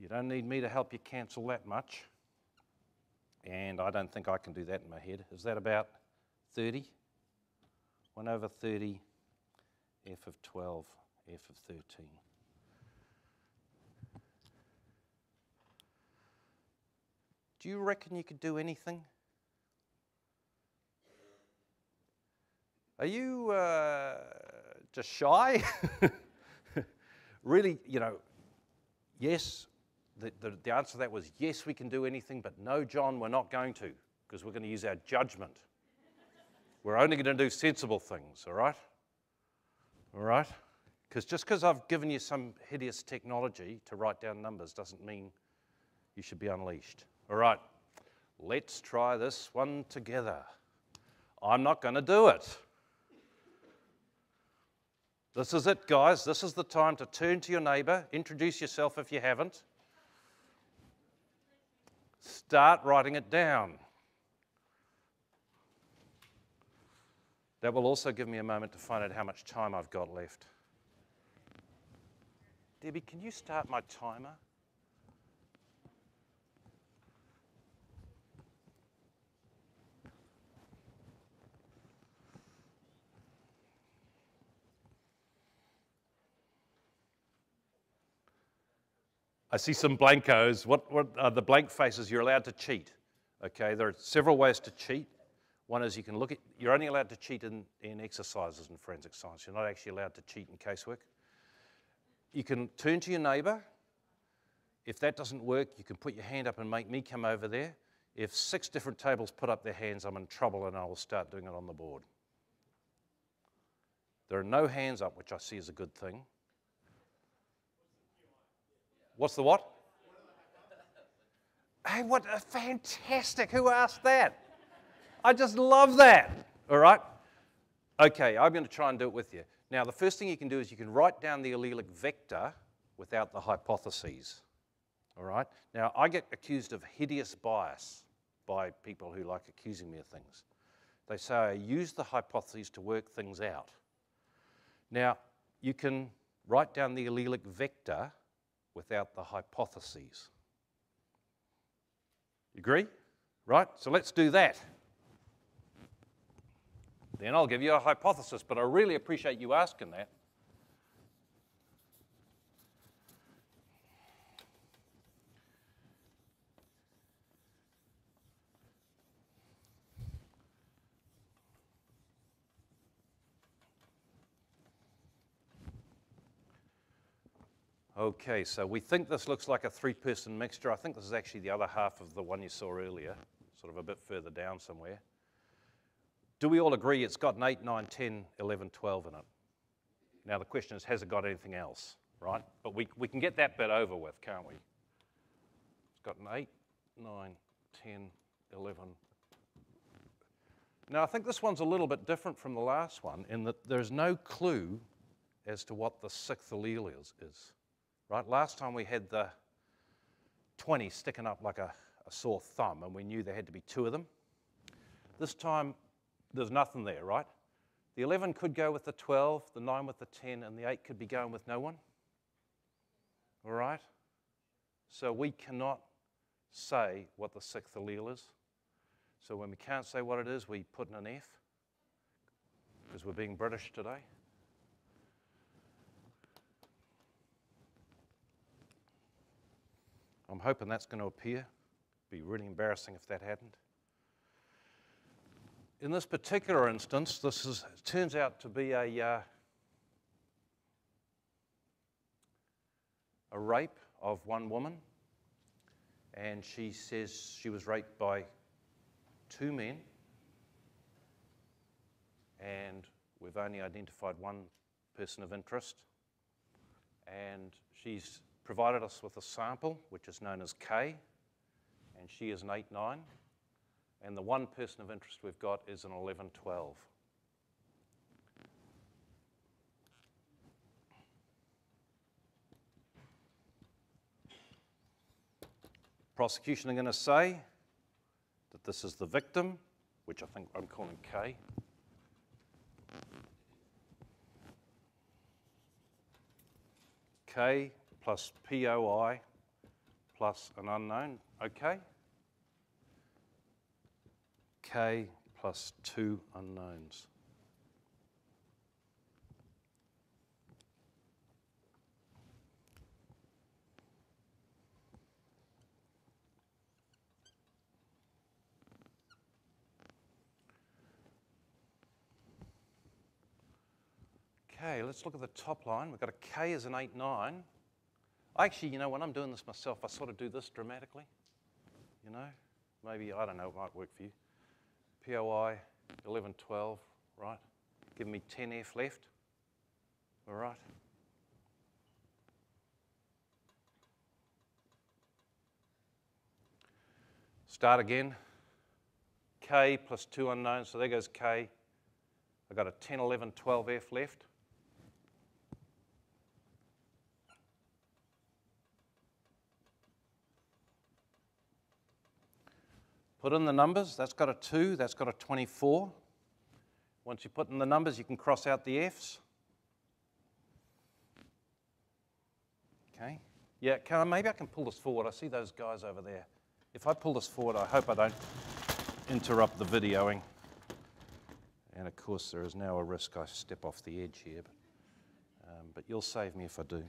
You don't need me to help you cancel that much. And I don't think I can do that in my head. Is that about 30? 1 over 30, f of 12, f of 13. Do you reckon you could do anything? Are you just shy? Really, you know, yes, the answer to that was yes, we can do anything, but no, John, we're not going to, because we're going to use our judgment. We're only going to do sensible things, all right? All right? Because just because I've given you some hideous technology to write down numbers doesn't mean you should be unleashed. All right, let's try this one together. I'm not going to do it. This is it, guys. This is the time to turn to your neighbour, introduce yourself if you haven't. Start writing it down. That will also give me a moment to find out how much time I've got left. Debbie, can you start my timer? I see some blankos. What are the blank faces? You're allowed to cheat. Okay, there are several ways to cheat. One is you can look at, you're only allowed to cheat in exercises in forensic science. You're not actually allowed to cheat in casework. You can turn to your neighbour. If that doesn't work, you can put your hand up and make me come over there. If 6 different tables put up their hands, I'm in trouble and I will start doing it on the board. There are no hands up, which I see as a good thing. What's the what? Hey, what a fantastic, who asked that? I just love that, all right? Okay, I'm going to try and do it with you. Now, the first thing you can do is you can write down the allelic vector without the hypotheses, all right? Now, I get accused of hideous bias by people who like accusing me of things. They say I use the hypotheses to work things out. Now, you can write down the allelic vector without the hypotheses. You agree? Right? So let's do that. Then I'll give you a hypothesis, but I really appreciate you asking that. Okay, so we think this looks like a 3-person mixture. I think this is actually the other half of the one you saw earlier, sort of a bit further down somewhere. Do we all agree it's got an 8, 9, 10, 11, 12 in it? Now the question is, has it got anything else, right? But we can get that bit over with, can't we? It's got an 8, 9, 10, 11. Now I think this one's a little bit different from the last one in that there's no clue as to what the 6th allele is. Right? Last time we had the 20 sticking up like a sore thumb, and we knew there had to be 2 of them. This time, there's nothing there, right? The 11 could go with the 12, the 9 with the 10, and the 8 could be going with no one. All right? So we cannot say what the 6th allele is. So when we can't say what it is, we put in an F, because we're being British today. I'm hoping that's going to appear. It'd be really embarrassing if that hadn't. In this particular instance, it turns out to be a rape of one woman, and she says she was raped by 2 men, and we've only identified 1 person of interest, and she's provided us with a sample, which is known as K, and she is an 8, 9, and the 1 person of interest we've got is an 11, 12. Prosecution are going to say that this is the victim, which I think I'm calling K. K plus POI plus an unknown, okay. K plus 2 unknowns. Okay, let's look at the top line. We've got a K as an 8, 9. Actually, you know, when I'm doing this myself, I sort of do this dramatically. You know, maybe, I don't know, it might work for you. POI 11, 12, right? Give me 10F left, all right? Start again. K plus 2 unknowns, so there goes K. I've got a 10, 11, 12F left. Put in the numbers, that's got a 2, that's got a 24. Once you put in the numbers, you can cross out the F's. Okay, yeah, maybe I can pull this forward. I see those guys over there. If I pull this forward, I hope I don't interrupt the videoing. And of course, there is now a risk I step off the edge here, but you'll save me if I do.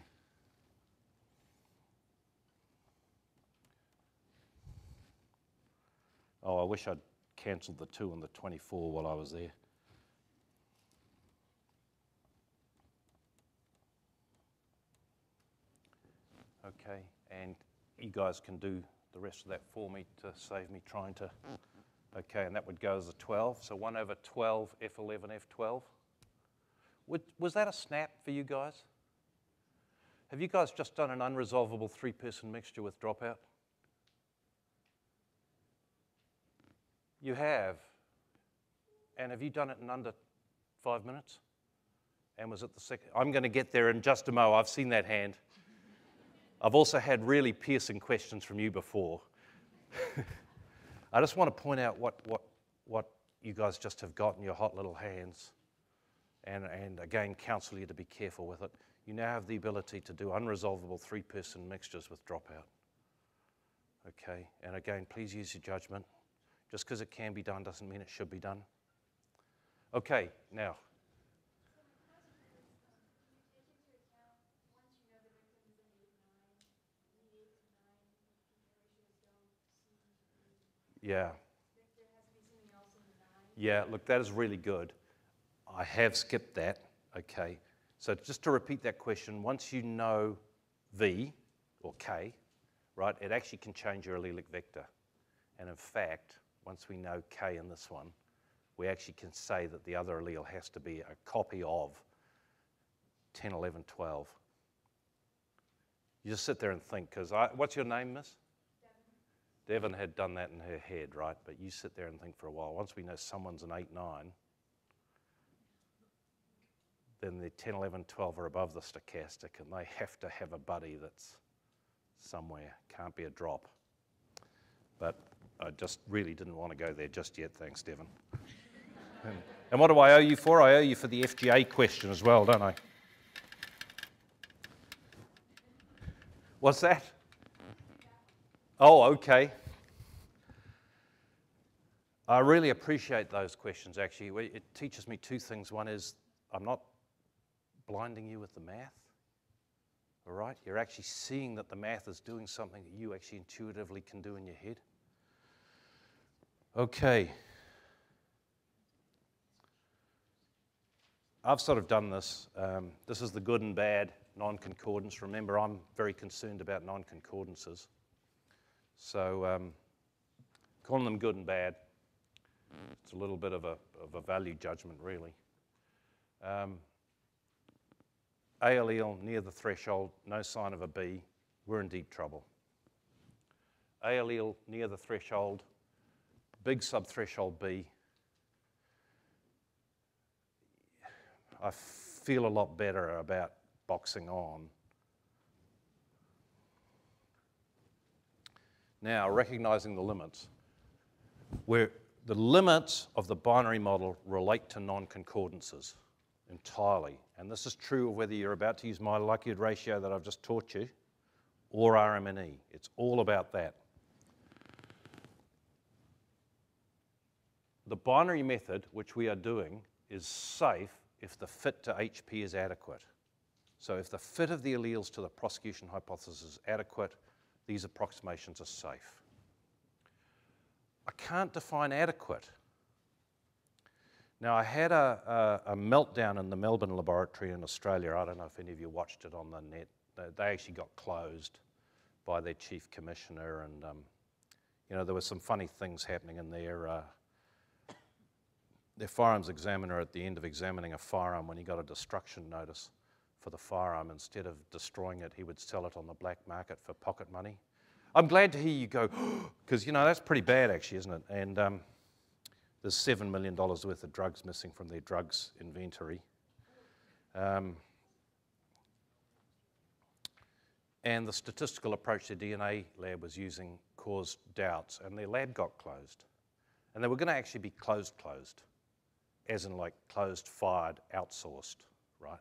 Oh, I wish I'd cancelled the 2 and the 24 while I was there. Okay, and you guys can do the rest of that for me to save me trying to. Okay, and that would go as a 12. So 1 over 12, F11, F12. Was that a snap for you guys? Have you guys just done an unresolvable 3-person mixture with dropout? You have. And have you done it in under 5 minutes? And was it the second? I'm going to get there in just a mo. I've seen that hand. I've also had really piercing questions from you before. I just want to point out what you guys just have got in your hot little hands. And again, counsel you to be careful with it. You now have the ability to do unresolvable 3-person mixtures with dropout. Okay, and again, please use your judgment. Just because it can be done doesn't mean it should be done. Okay, now. Yeah. Yeah, look, that is really good. I have skipped that, okay. So just to repeat that question, once you know V, or K, right, it actually can change your allelic vector. And in fact, once we know K in this one, we actually can say that the other allele has to be a copy of 10, 11, 12. You just sit there and think, because what's your name, miss? Devon had done that in her head, right? But you sit there and think for a while. Once we know someone's an 8, 9, then the 10, 11, 12 are above the stochastic, and they have to have a buddy that's somewhere. Can't be a drop. But I just really didn't want to go there just yet. Thanks, Devon. And what do I owe you for? I owe you for the FGA question as well, don't I? What's that? Oh, okay. I really appreciate those questions, actually. It teaches me 2 things. One is I'm not blinding you with the math, all right? You're actually seeing that the math is doing something that you actually intuitively can do in your head. Okay. I've sort of done this. This is the good and bad non-concordance. Remember, I'm very concerned about non-concordances. So calling them good and bad, it's a little bit of a value judgment, really. A allele near the threshold, no sign of a B, we're in deep trouble. A allele near the threshold, big subthreshold B. I feel a lot better about boxing on. Now, recognizing the limits, where the limits of the binary model relate to non-concordances entirely. And this is true of whether you're about to use my likelihood ratio that I've just taught you, or RMNE. It's all about that. The binary method, which we are doing, is safe if the fit to HP is adequate. So if the fit of the alleles to the prosecution hypothesis is adequate, these approximations are safe. I can't define adequate. Now, I had a meltdown in the Melbourne laboratory in Australia. I don't know if any of you watched it on the net. They actually got closed by their chief commissioner, and you know, there were some funny things happening in there. Their firearms examiner, at the end of examining a firearm, when he got a destruction notice for the firearm, instead of destroying it, he would sell it on the black market for pocket money. I'm glad to hear you go, because, you know, that's pretty bad actually, isn't it? And there's $7 million worth of drugs missing from their drugs inventory. And the statistical approach the DNA lab was using caused doubts, and their lab got closed. And they were going to actually be closed, as in like closed, fired, outsourced, right?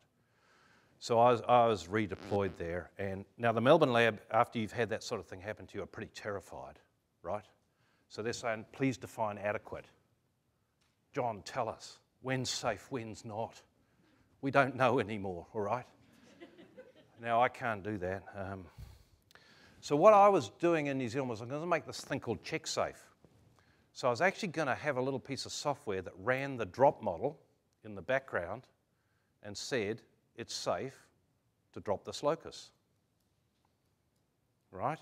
So I was redeployed there. And now the Melbourne lab, after you've had that sort of thing happen to you, are pretty terrified, right? So they're saying, please define adequate. John, tell us, when's safe, when's not? We don't know anymore, all right? Now, I can't do that. So what I was doing in New Zealand was I'm going to make this thing called CheckSafe. So I was actually going to have a little piece of software that ran the drop model in the background and said, it's safe to drop this locus, right?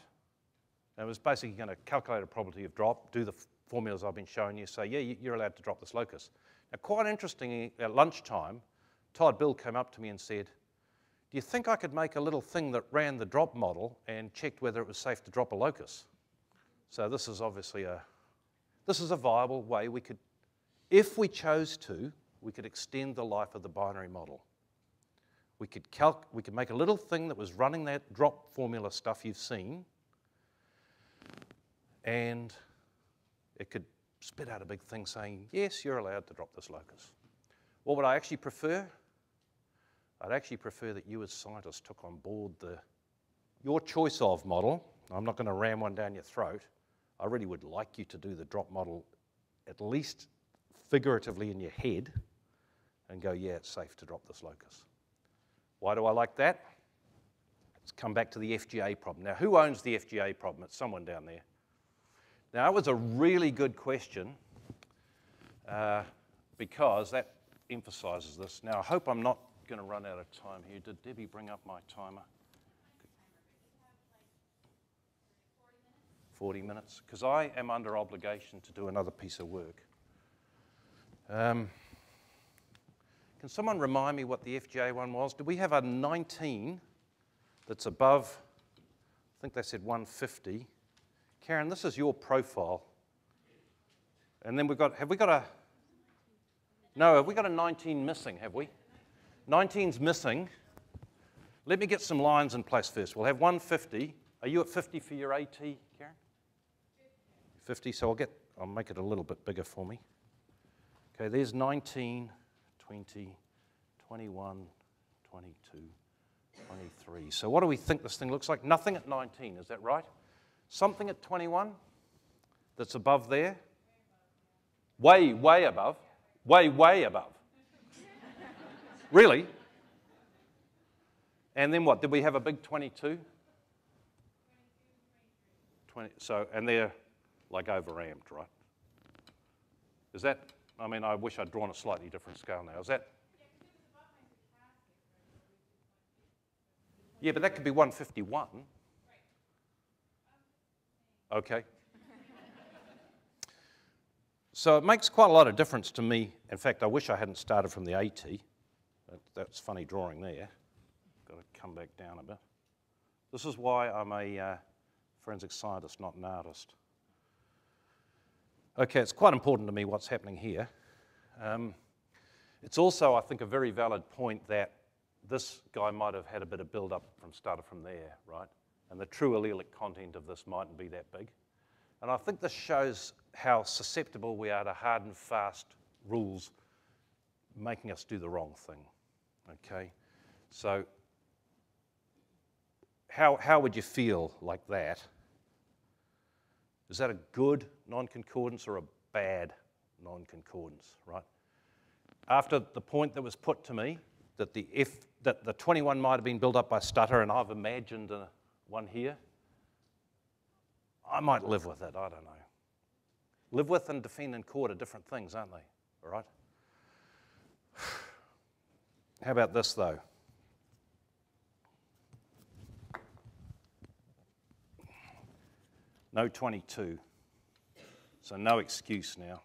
And it was basically going to calculate a probability of drop, do the formulas I've been showing you, say, yeah, you're allowed to drop this locus. Now, quite interestingly, at lunchtime, Todd Bill came up to me and said, do you think I could make a little thing that ran the drop model and checked whether it was safe to drop a locus? So this is obviously this is a viable way we could, if we chose to, we could extend the life of the binary model. We could make a little thing that was running that drop formula stuff you've seen, and it could spit out a big thing saying, yes, you're allowed to drop this locus. What would I actually prefer? I'd actually prefer that you as scientists took on board your choice of model. I'm not going to ram one down your throat. I really would like you to do the drop model at least figuratively in your head and go, yeah, it's safe to drop this locus. Why do I like that? Let's come back to the FGA problem. Now, who owns the FGA problem? It's someone down there. Now, that was a really good question because that emphasizes this. Now, I hope I'm not going to run out of time here. Did Debbie bring up my timer? 40 minutes? Because I am under obligation to do another piece of work. Can someone remind me what the FGA one was? Do we have a 19 that's above, I think they said 150. Karen, this is your profile. And then have we got a 19 missing, have we? 19's missing. Let me get some lines in place first. We'll have 150. Are you at 50 for your AT, Karen? 50, so I'll make it a little bit bigger for me. Okay, there's 19, 20, 21, 22, 23. So what do we think this thing looks like? Nothing at 19, is that right? Something at 21 that's above there? Way, way above. Way, way above. Really? And then what? Did we have a big 22? 20. So, and they're like overamped, right? Is that, I mean, I wish I'd drawn a slightly different scale now. Is that? Yeah, but that could be 151. Okay. So it makes quite a lot of difference to me. In fact, I wish I hadn't started from the AT. That's funny drawing there. Got to come back down a bit. This is why I'm a forensic scientist, not an artist. Okay, it's quite important to me what's happening here. It's also, I think, a very valid point that this guy might have had a bit of build-up started from there, right? And the true allelic content of this mightn't be that big. And I think this shows how susceptible we are to hard and fast rules making us do the wrong thing, okay? So how would you feel like that? Is that a good non-concordance or a bad non-concordance, right? After the point that was put to me, that the 21 might have been built up by stutter and I've imagined one here, I might live with it, I don't know. Live with and defend in court are different things, aren't they? All right? How about this, though? No 22. So no excuse now.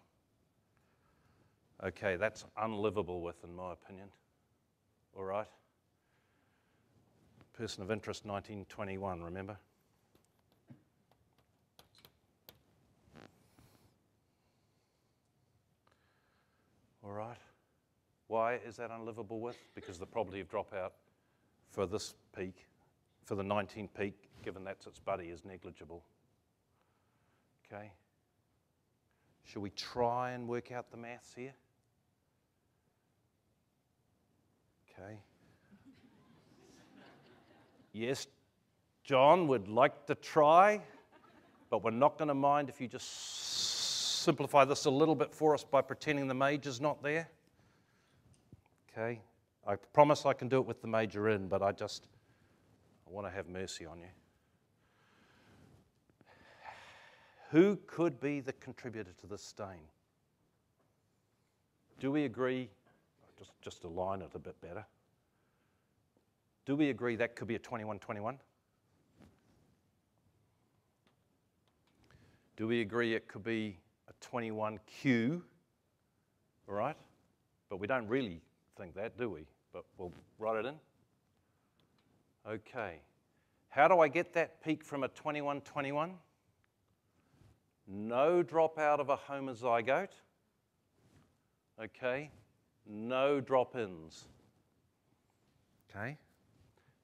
Okay, that's unlivable with, in my opinion. All right? Person of interest, 1921, remember? All right. Why is that unlivable with? Because the probability of dropout for this peak, for the 19 peak, given that's its buddy, is negligible. Okay. Should we try and work out the maths here? Okay. Yes, John would like to try, but we're not going to mind if you just simplify this a little bit for us by pretending the major's not there. Okay. I promise I can do it with the major in, but I want to have mercy on you. Who could be the contributor to this stain? Do we agree, just align it a bit better, do we agree that could be a 21-21? Do we agree it could be a 21Q, all right? But we don't really think that, do we? But we'll write it in. Okay. How do I get that peak from a 21-21? No dropout of a homozygote. Okay. No drop-ins. Okay.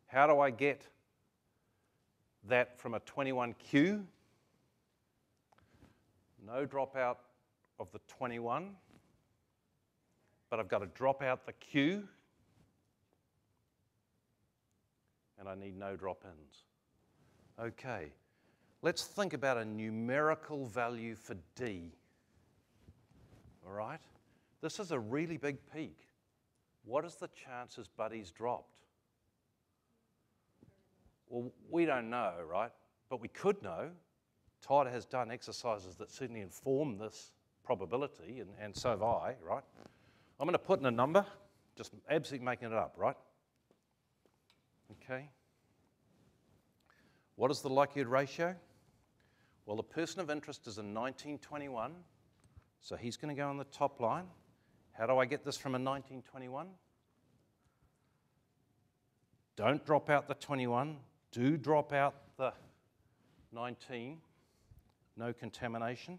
How do I get that from a 21Q? No dropout of the 21, but I've got to drop out the Q, and I need no drop-ins. Okay. Let's think about a numerical value for D. All right? This is a really big peak. What is the chances Buddy's dropped? Well, we don't know, right? But we could know. Todd has done exercises that certainly inform this probability, and so have I, right? I'm going to put in a number, just absolutely making it up, right? Okay. What is the likelihood ratio? Well, the person of interest is a 1921, so he's going to go on the top line. How do I get this from a 1921? Don't drop out the 21. Do drop out the 19. No contamination.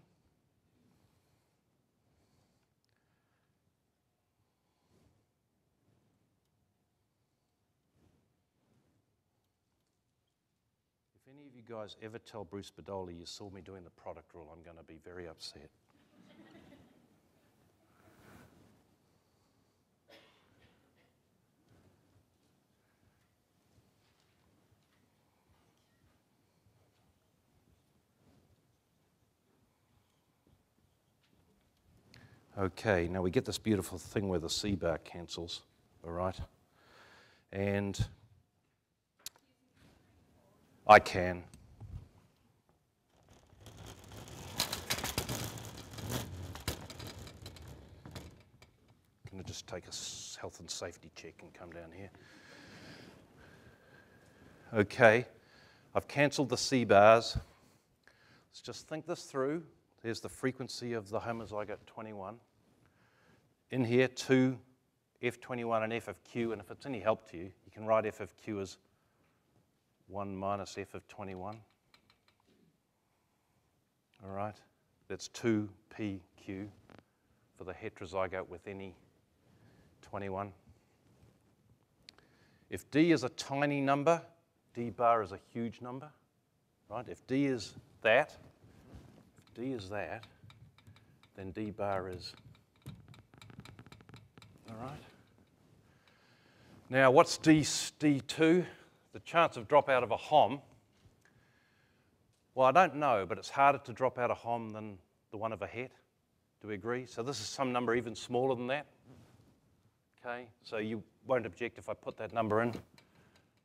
If any of you guys ever tell Bruce Badoli you saw me doing the product rule, I'm going to be very upset. Okay, now we get this beautiful thing where the C bar cancels, all right? And I can. I'm going to just take a health and safety check and come down here. Okay, I've cancelled the C bars. Let's just think this through. There's the frequency of the homozygote 21. In here, 2 F21 and F of Q, and if it's any help to you, you can write F of Q as 1 minus F of 21. All right, that's 2 PQ for the heterozygote with any 21. If D is a tiny number, D bar is a huge number, right? If D is that, then D bar is, all right? Now, what's D2? the chance of drop out of a HOM, well, I don't know, but it's harder to drop out a HOM than the one of a het. Do we agree? So this is some number even smaller than that. Okay, so you won't object if I put that number in.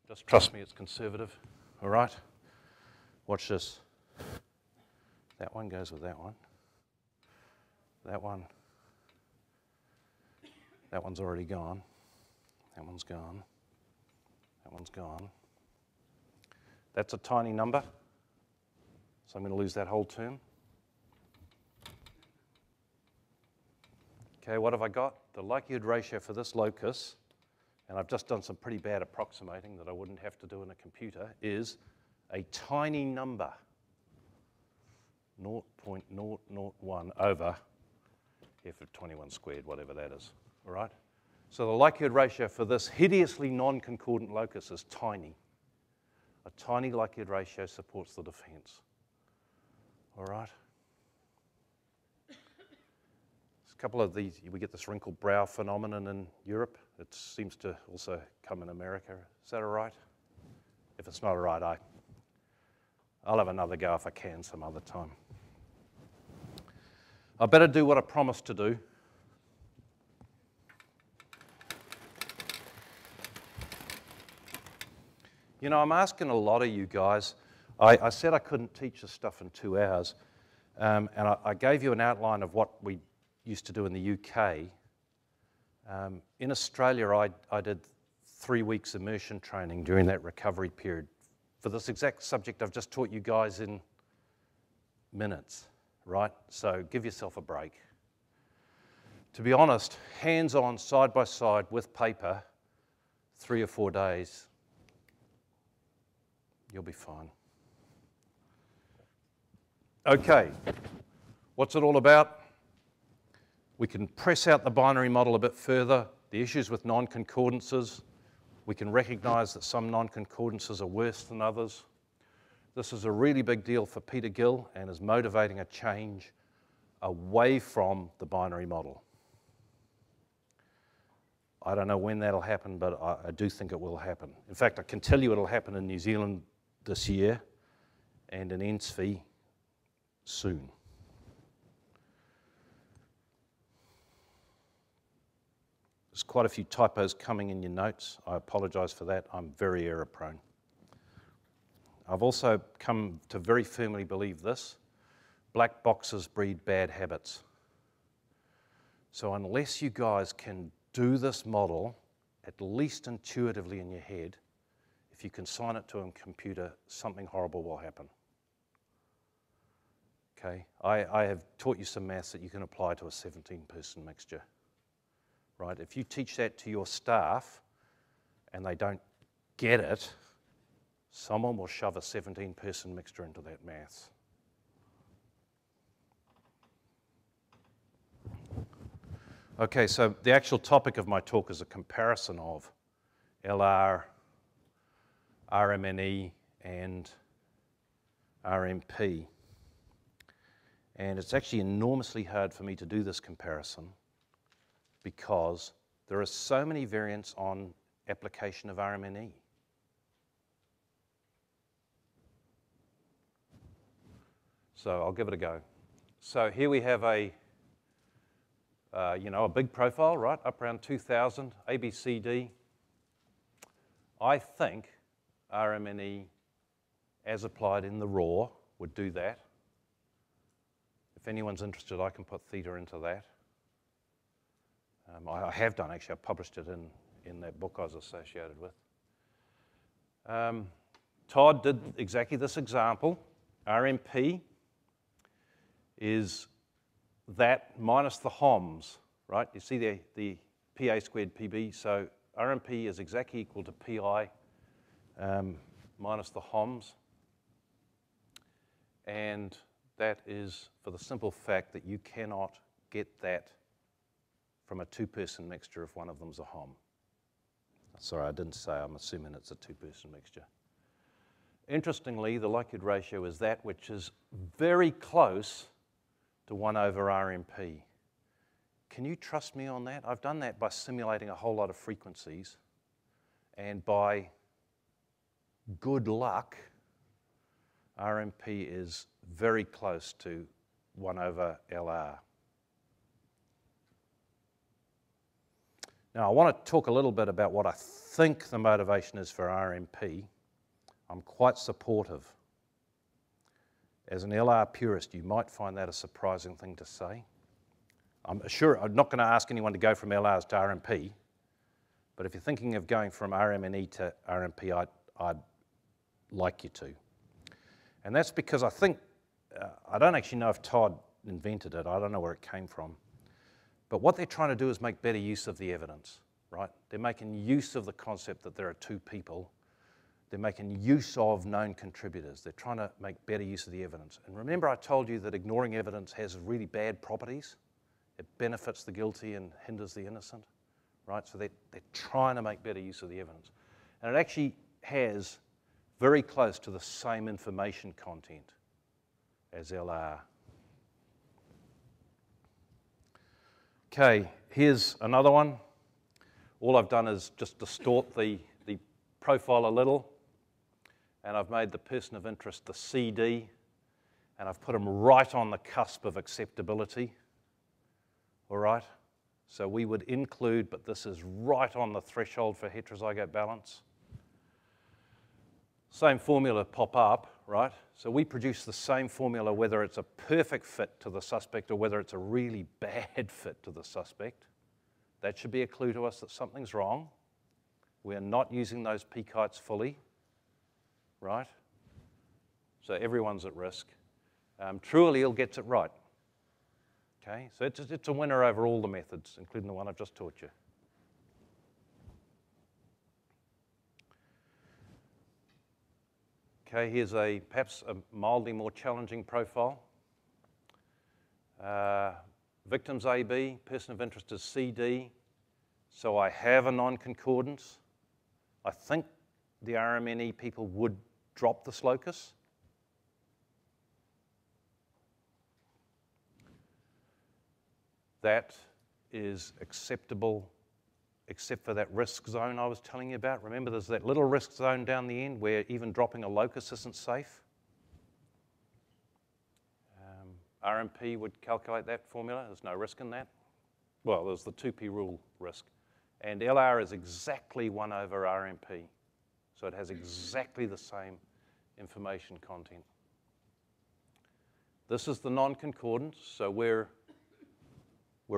Just trust me, it's conservative. All right? Watch this. That one goes with that one. That one. That one's already gone. That one's gone. That one's gone. That's a tiny number, so I'm going to lose that whole term. Okay, what have I got? The likelihood ratio for this locus, and I've just done some pretty bad approximating that I wouldn't have to do in a computer, is a tiny number, 0.001 over f of 21 squared, whatever that is, all right? So the likelihood ratio for this hideously non-concordant locus is tiny. A tiny likelihood ratio supports the defense, all right? There's a couple of these, we get this wrinkled brow phenomenon in Europe. It seems to also come in America. Is that all right? If it's not all right, I'll have another go if I can some other time. I better do what I promised to do. You know, I'm asking a lot of you guys. I said I couldn't teach this stuff in 2 hours, and I gave you an outline of what we used to do in the UK. In Australia, I did 3 weeks immersion training during that recovery period for this exact subject I've just taught you guys in minutes, right? So give yourself a break. To be honest, hands-on, side by side with paper, 3 or 4 days, you'll be fine. Okay, what's it all about? We can press out the binary model a bit further, the issues with non-concordances. We can recognize that some non-concordances are worse than others. This is a really big deal for Peter Gill and is motivating a change away from the binary model. I don't know when that'll happen, but I do think it will happen. In fact, I can tell you it'll happen in New Zealand this year and in NSV soon. There's quite a few typos coming in your notes. I apologize for that. I'm very error prone. I've also come to very firmly believe this: black boxes breed bad habits. So unless you guys can do this model, at least intuitively in your head, if you can sign it to a computer, something horrible will happen. Okay, I have taught you some maths that you can apply to a 17-person mixture, right? If you teach that to your staff and they don't get it, someone will shove a 17-person mixture into that maths. Okay, so the actual topic of my talk is a comparison of LR, RMNE, and RMP. And it's actually enormously hard for me to do this comparison because there are so many variants on application of RMNE. So I'll give it a go. So here we have a big profile, right, up around 2000, ABCD. I think RMNE, as applied in the raw, would do that. If anyone's interested, I can put theta into that. I have done, actually. I published it in that book I was associated with. Todd did exactly this example. RMP is that minus the HOMs, right? You see the PA squared PB, so RMP is exactly equal to PI minus the HOMs. And that is for the simple fact that you cannot get that from a 2-person mixture if one of them's a HOM. Sorry, I didn't say. I'm assuming it's a 2-person mixture. Interestingly, the likelihood ratio is that which is very close to 1 over RMP. Can you trust me on that? I've done that by simulating a whole lot of frequencies and by good luck, RMP is very close to 1 over LR. Now, I want to talk a little bit about what I think the motivation is for RMP. I'm quite supportive. As an LR purist, you might find that a surprising thing to say. I'm sure I'm not going to ask anyone to go from LRs to RMP, but if you're thinking of going from RMNE to RMP, I'd like you to. And that's because I think, I don't actually know if Todd invented it, I don't know where it came from, but what they're trying to do is make better use of the evidence, right? They're making use of the concept that there are two people. They're making use of known contributors. They're trying to make better use of the evidence. And remember I told you that ignoring evidence has really bad properties? It benefits the guilty and hinders the innocent, right? So they're trying to make better use of the evidence. And it actually has very close to the same information content as LR. Okay, here's another one. All I've done is just distort the profile a little, and I've made the person of interest the CD, and I've put them right on the cusp of acceptability. All right? So we would include, but this is right on the threshold for heterozygote balance. Same formula pop up, right? So we produce the same formula whether it's a perfect fit to the suspect or whether it's a really bad fit to the suspect. That should be a clue to us that something's wrong. We are not using those p-kites fully, right? So everyone's at risk. True allele gets it right. Okay, so it's a winner over all the methods, including the one I've just taught you. Okay, here's perhaps a mildly more challenging profile. Victims AB, person of interest is CD, so I have a non-concordance. I think the RMNE people would drop this locus. That is acceptable except for that risk zone I was telling you about. Remember, there's that little risk zone down the end where even dropping a locus isn't safe. RMP would calculate that formula. There's no risk in that. Well, there's the 2p rule risk. And LR is exactly 1 over RMP. So it has exactly the same information content. This is the non-concordance, so we're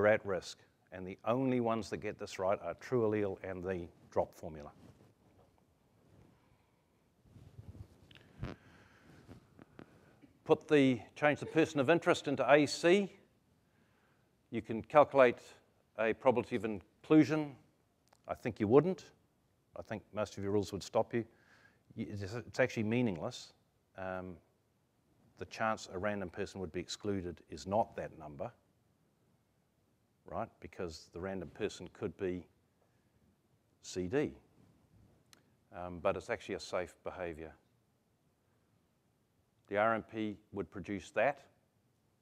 at risk. And the only ones that get this right are true allele and the drop formula. Change the person of interest into AC. You can calculate a probability of inclusion. I think you wouldn't. I think most of your rules would stop you. It's actually meaningless. The chance a random person would be excluded is not that number, right? Because the random person could be CD. But it's actually a safe behavior. The RMP would produce that,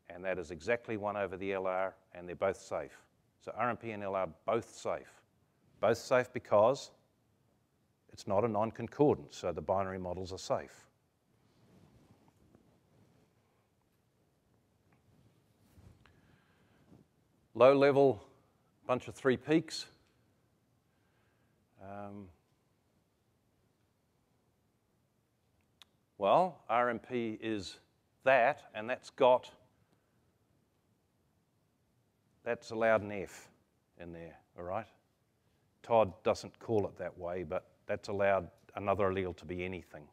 and that is exactly 1 over the LR, and they're both safe. So RMP and LR are both safe. Both safe because it's not a non-concordance, so the binary models are safe. Low level, bunch of 3 peaks. Well, RMP is that, and that's allowed an F in there, all right? Todd doesn't call it that way, but that's allowed another allele to be anything.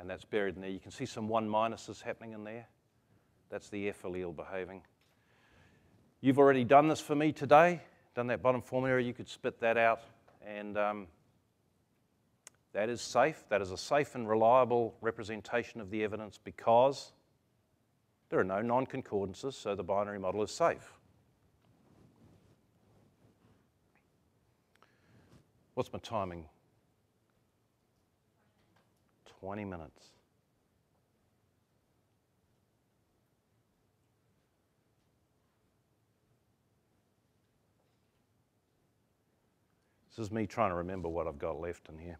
And that's buried in there. You can see some 1 minuses happening in there. That's the F allele behaving. You've already done this for me today, done that bottom formula. You could spit that out, and that is safe. That is a safe and reliable representation of the evidence because there are no non-concordances, so the binary model is safe. What's my timing? 20 minutes. This is me trying to remember what I've got left in here.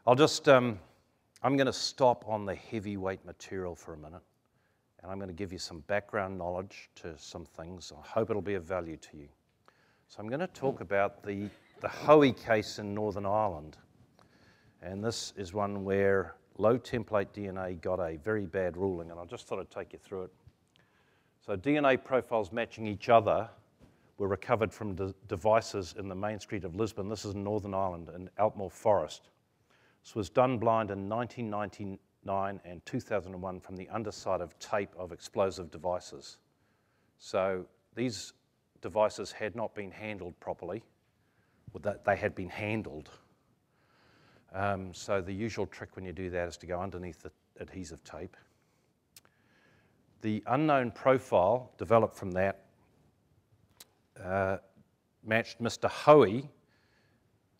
I'm going to stop on the heavyweight material for a minute, and I'm going to give you some background knowledge to some things. I hope it'll be of value to you. So I'm going to talk about the Hoey case in Northern Ireland. And this is one where low template DNA got a very bad ruling, and I just thought I'd take you through it. So DNA profiles matching each other were recovered from devices in the main street of Lisbon. This is in Northern Ireland, in Altmore Forest. This was done blind in 1999 and 2001 from the underside of tape of explosive devices. So these devices had not been handled properly, or that they had been handled. So the usual trick when you do that is to go underneath the adhesive tape. The unknown profile developed from that matched Mr. Hoey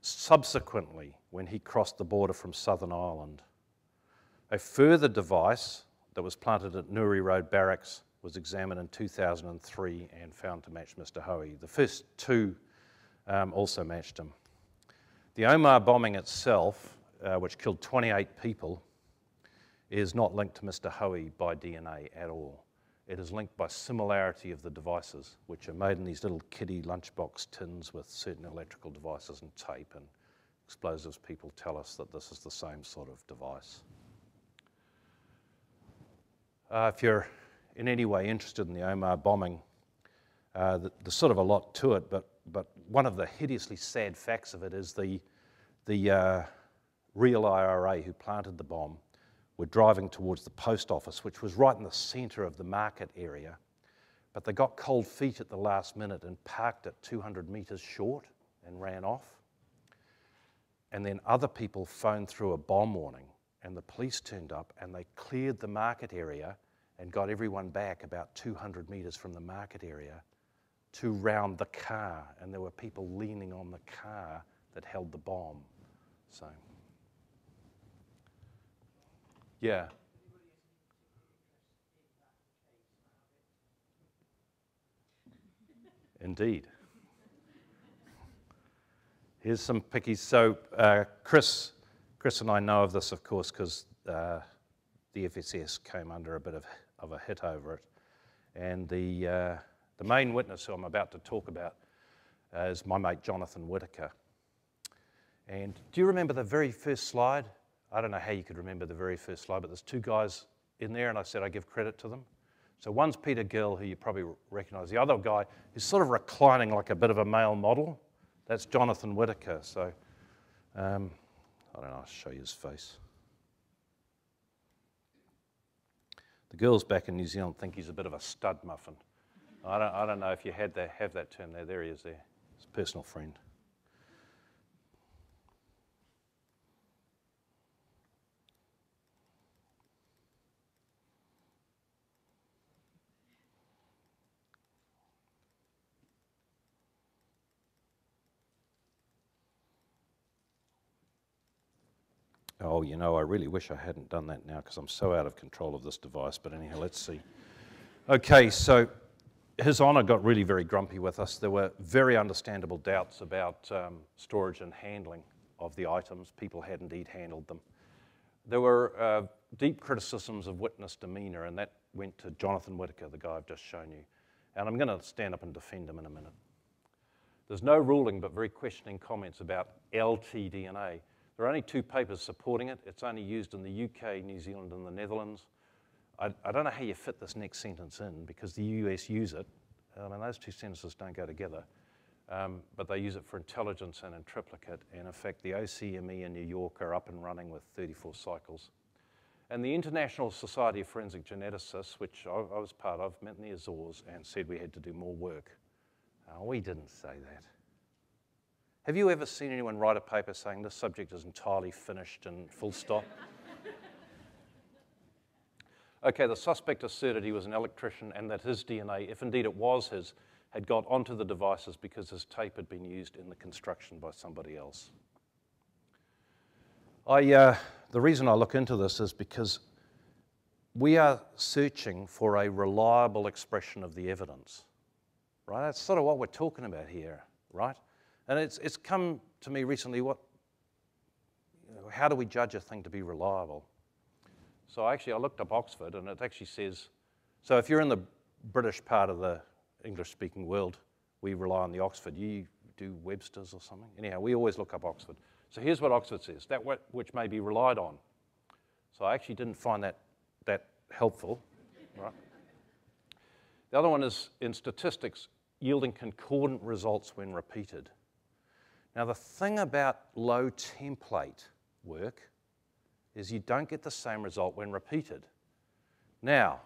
subsequently when he crossed the border from Southern Ireland. A further device that was planted at Newry Road Barracks was examined in 2003 and found to match Mr. Hoey. The first two also matched him. The Omagh bombing itself, which killed 28 people, is not linked to Mr. Hoey by DNA at all. It is linked by similarity of the devices, which are made in these little kiddie lunchbox tins with certain electrical devices and tape, and explosives people tell us that this is the same sort of device. If you're in any way interested in the Omagh bombing, there's sort of a lot to it, but one of the hideously sad facts of it is the real IRA who planted the bomb were driving towards the post office, which was right in the centre of the market area, but they got cold feet at the last minute and parked it 200 metres short and ran off. And then other people phoned through a bomb warning, and the police turned up and they cleared the market area and got everyone back about 200 metres from the market area to round the car, and there were people leaning on the car that held the bomb. So, yeah. Indeed. Here's some pickies. So Chris and I know of this, of course, because the FSS came under a bit of a hit over it. And the main witness who I'm about to talk about is my mate Jonathan Whittaker. And do you remember the very first slide? I don't know how you could remember the very first slide, but there's two guys in there, and I said I give credit to them. So one's Peter Gill, who you probably recognise. The other guy is sort of reclining like a bit of a male model. That's Jonathan Whittaker. So I don't know, I'll show you his face. The girls back in New Zealand think he's a bit of a stud muffin. I don't know if you have that term there. There he is there. His personal friend. Oh, you know, I really wish I hadn't done that now because I'm so out of control of this device. But anyhow, let's see. Okay, so His Honour got really very grumpy with us. There were very understandable doubts about storage and handling of the items. People had indeed handled them. There were deep criticisms of witness demeanour, and that went to Jonathan Whittaker, the guy I've just shown you. And I'm going to stand up and defend him in a minute. There's no ruling, but very questioning comments about LTDNA. There are only two papers supporting it. It's only used in the UK, New Zealand, and the Netherlands. I don't know how you fit this next sentence in because the US use it. I mean, those two sentences don't go together. But they use it for intelligence and in triplicate. And in fact, the OCME in New York are up and running with 34 cycles. And the International Society of Forensic Geneticists, which I was part of, met in the Azores and said we had to do more work. We didn't say that. Have you ever seen anyone write a paper saying this subject is entirely finished and full stop? Okay, the suspect asserted he was an electrician and that his DNA, if indeed it was his, had got onto the devices because his tape had been used in the construction by somebody else. The reason I look into this is because we are searching for a reliable expression of the evidence, right? That's sort of what we're talking about here, right? And it's come to me recently, how do we judge a thing to be reliable? So I looked up Oxford, and it actually says, so if you're in the British part of the English-speaking world, we rely on the Oxford. You do Webster's or something? Anyhow, we always look up Oxford. So here's what Oxford says, that which may be relied on. So I actually didn't find that helpful, right? The other one is in statistics, yielding concordant results when repeated. Now the thing about low template work is you don't get the same result when repeated. Now,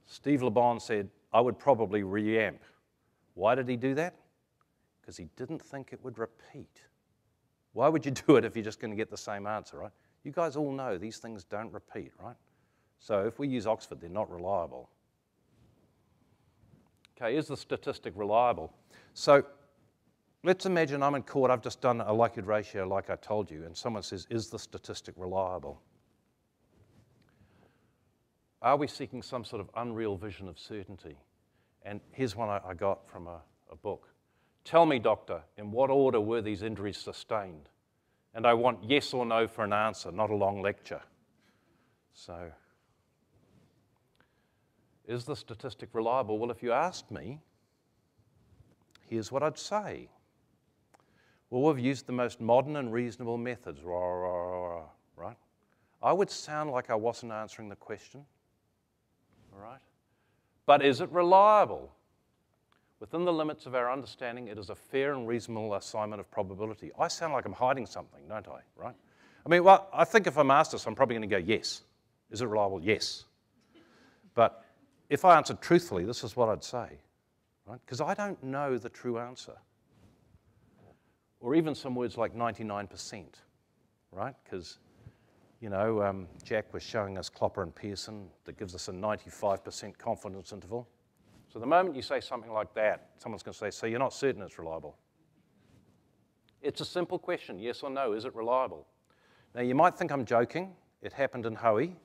Steve Le Bon said, I would probably reamp. Why did he do that? Because he didn't think it would repeat. Why would you do it if you're just going to get the same answer, right? You guys all know these things don't repeat, right? So if we use Oxford, they're not reliable. Okay, is the statistic reliable? So let's imagine I'm in court, I've just done a likelihood ratio like I told you, and someone says, is the statistic reliable? Are we seeking some sort of unreal vision of certainty? And here's one I got from a book. Tell me, doctor, in what order were these injuries sustained? And I want yes or no for an answer, not a long lecture. So, is the statistic reliable? Well, if you asked me, here's what I'd say. Well, we've used the most modern and reasonable methods, right? I would sound like I wasn't answering the question, all right? But is it reliable? Within the limits of our understanding, it is a fair and reasonable assignment of probability. I sound like I'm hiding something, don't I, right? I mean, well, I think if I'm asked this, I'm probably going to go, yes. Is it reliable? Yes. But if I answered truthfully, this is what I'd say, right? Because I don't know the true answer. Or even some words like 99%, right? Because, you know, Jack was showing us Clopper and Pearson that gives us a 95% confidence interval. So the moment you say something like that, someone's going to say, so you're not certain it's reliable. It's a simple question, yes or no, is it reliable? Now you might think I'm joking, it happened in Hoey.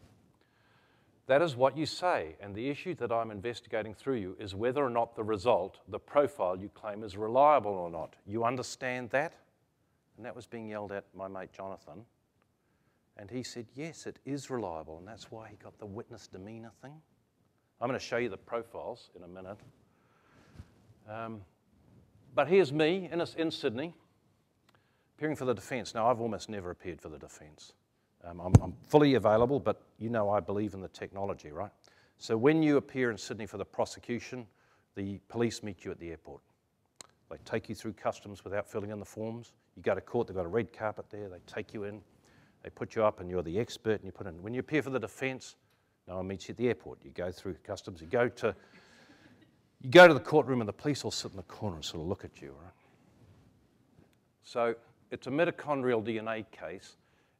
That is what you say, and the issue that I'm investigating through you is whether or not the result, the profile you claim is reliable or not. You understand that? And that was being yelled at my mate Jonathan. And he said, yes, it is reliable, and that's why he got the witness demeanor thing. I'm going to show you the profiles in a minute. But here's me in Sydney, appearing for the defence. Now, I've almost never appeared for the defence. I'm fully available, but you know I believe in the technology, right? So when you appear in Sydney for the prosecution, the police meet you at the airport. They take you through customs without filling in the forms. You go to court, they've got a red carpet there, they take you in, they put you up and you're the expert and you put in. When you appear for the defence, no one meets you at the airport. You go through customs, you go to the courtroom and the police will sit in the corner and sort of look at you, right? So it's a mitochondrial DNA case,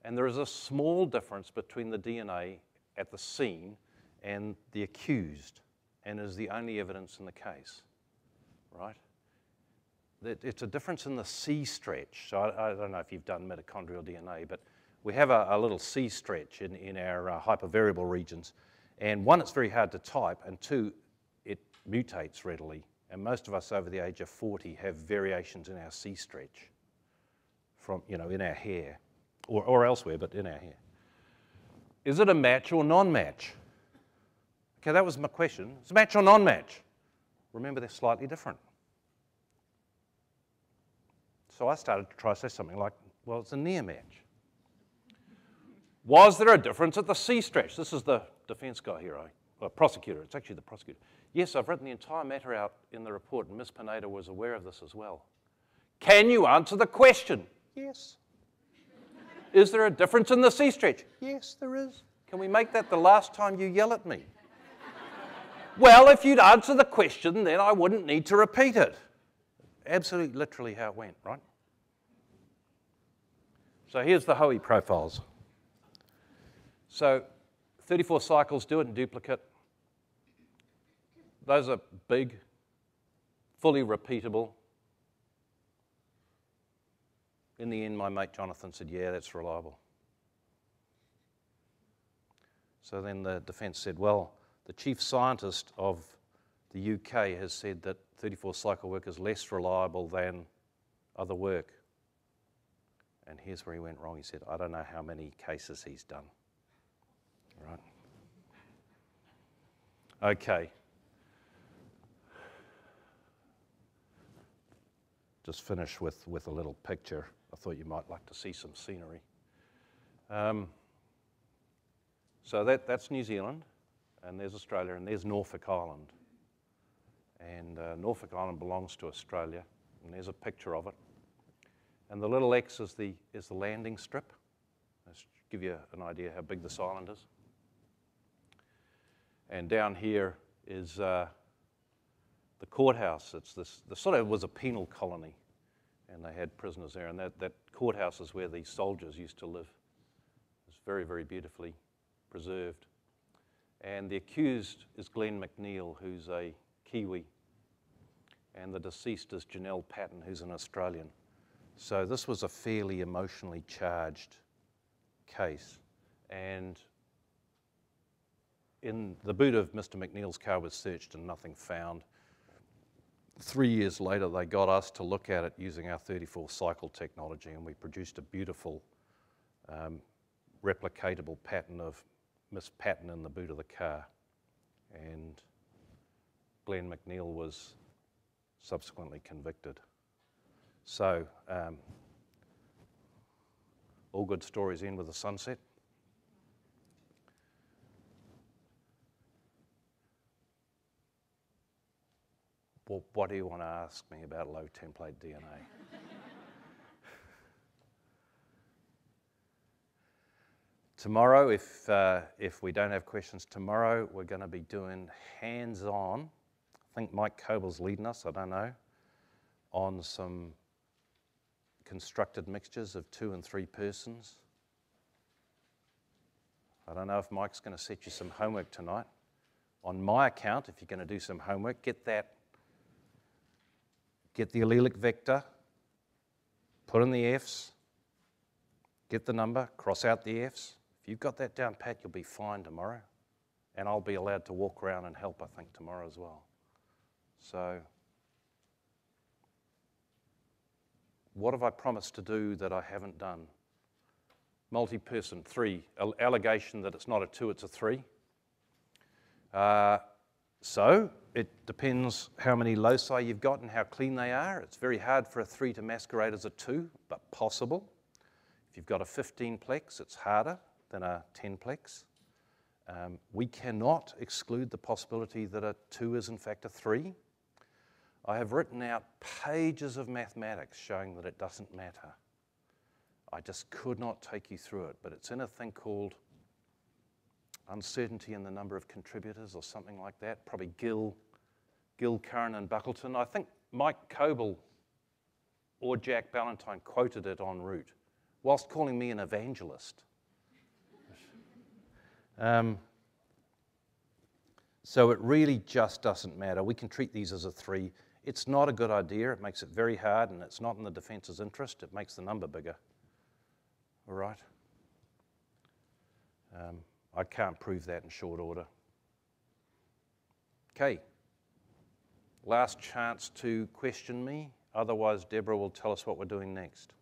and there is a small difference between the DNA at the scene and the accused, and is the only evidence in the case, right? It's a difference in the C stretch. So I don't know if you've done mitochondrial DNA, but we have a little C stretch in our hypervariable regions. And one, it's very hard to type, and two, it mutates readily. And most of us over the age of 40 have variations in our C stretch from, you know, in our hair, or elsewhere, but in our hair. Is it a match or non-match? Okay, that was my question. Is it a match or non-match? Remember, they're slightly different. So I started to try to say something like, well, it's a near match. Was there a difference at the C stretch? This is the defence guy here, prosecutor. It's actually the prosecutor. Yes, I've written the entire matter out in the report, and Ms. Pineda was aware of this as well. Can you answer the question? Yes. Is there a difference in the C stretch? Yes, there is. Can we make that the last time you yell at me? Well, if you'd answer the question, then I wouldn't need to repeat it. Absolutely, literally how it went, right? So here's the Hoey profiles. So 34 cycles, do it in duplicate. Those are big, fully repeatable. In the end, my mate Jonathan said, yeah, that's reliable. So then the defence said, well, the chief scientist of the UK has said that 34 cycle work is less reliable than other work. And here's where he went wrong. He said, I don't know how many cases he's done. Right? Okay. Just finish with a little picture. I thought you might like to see some scenery. So that's New Zealand, and there's Australia, and there's Norfolk Island. And Norfolk Island belongs to Australia, and there's a picture of it. And the little X is the landing strip. Let's give you an idea how big this island is. And down here is the courthouse. It's the sort of was a penal colony, and they had prisoners there. And that courthouse is where these soldiers used to live. It's very, very beautifully preserved. And the accused is Glenn McNeil, who's a Kiwi, and the deceased is Janelle Patton, who's an Australian. So this was a fairly emotionally charged case. And in the boot of Mr. McNeil's car was searched and nothing found. 3 years later, they got us to look at it using our 34 cycle technology, and we produced a beautiful replicatable pattern of Miss Patton in the boot of the car. And Glenn McNeil was subsequently convicted. So, all good stories end with a sunset. Well, what do you want to ask me about low template DNA? Tomorrow, if we don't have questions tomorrow, we're going to be doing hands-on. I think Mike Coble's leading us, I don't know, on some constructed mixtures of 2 and 3 persons. I don't know if Mike's going to set you some homework tonight. On my account, if you're going to do some homework, get the allelic vector, put in the Fs, get the number, cross out the Fs. If you've got that down pat, you'll be fine tomorrow. And I'll be allowed to walk around and help, I think, tomorrow as well. So, what have I promised to do that I haven't done? Multi-person, 3. Allegation that it's not a 2, it's a 3. So, it depends how many loci you've got and how clean they are. It's very hard for a 3 to masquerade as a 2, but possible. If you've got a 15-plex, it's harder than a 10-plex. We cannot exclude the possibility that a 2 is in fact a 3. I have written out pages of mathematics showing that it doesn't matter. I just could not take you through it, but it's in a thing called uncertainty in the number of contributors or something like that. Probably Gill, Curran, and Buckleton. I think Mike Coble or Jack Ballantyne quoted it en route, whilst calling me an evangelist. So it really just doesn't matter. We can treat these as a 3. It's not a good idea. It makes it very hard, and it's not in the defence's interest. It makes the number bigger. All right? I can't prove that in short order. Okay. Last chance to question me. Otherwise, Deborah will tell us what we're doing next.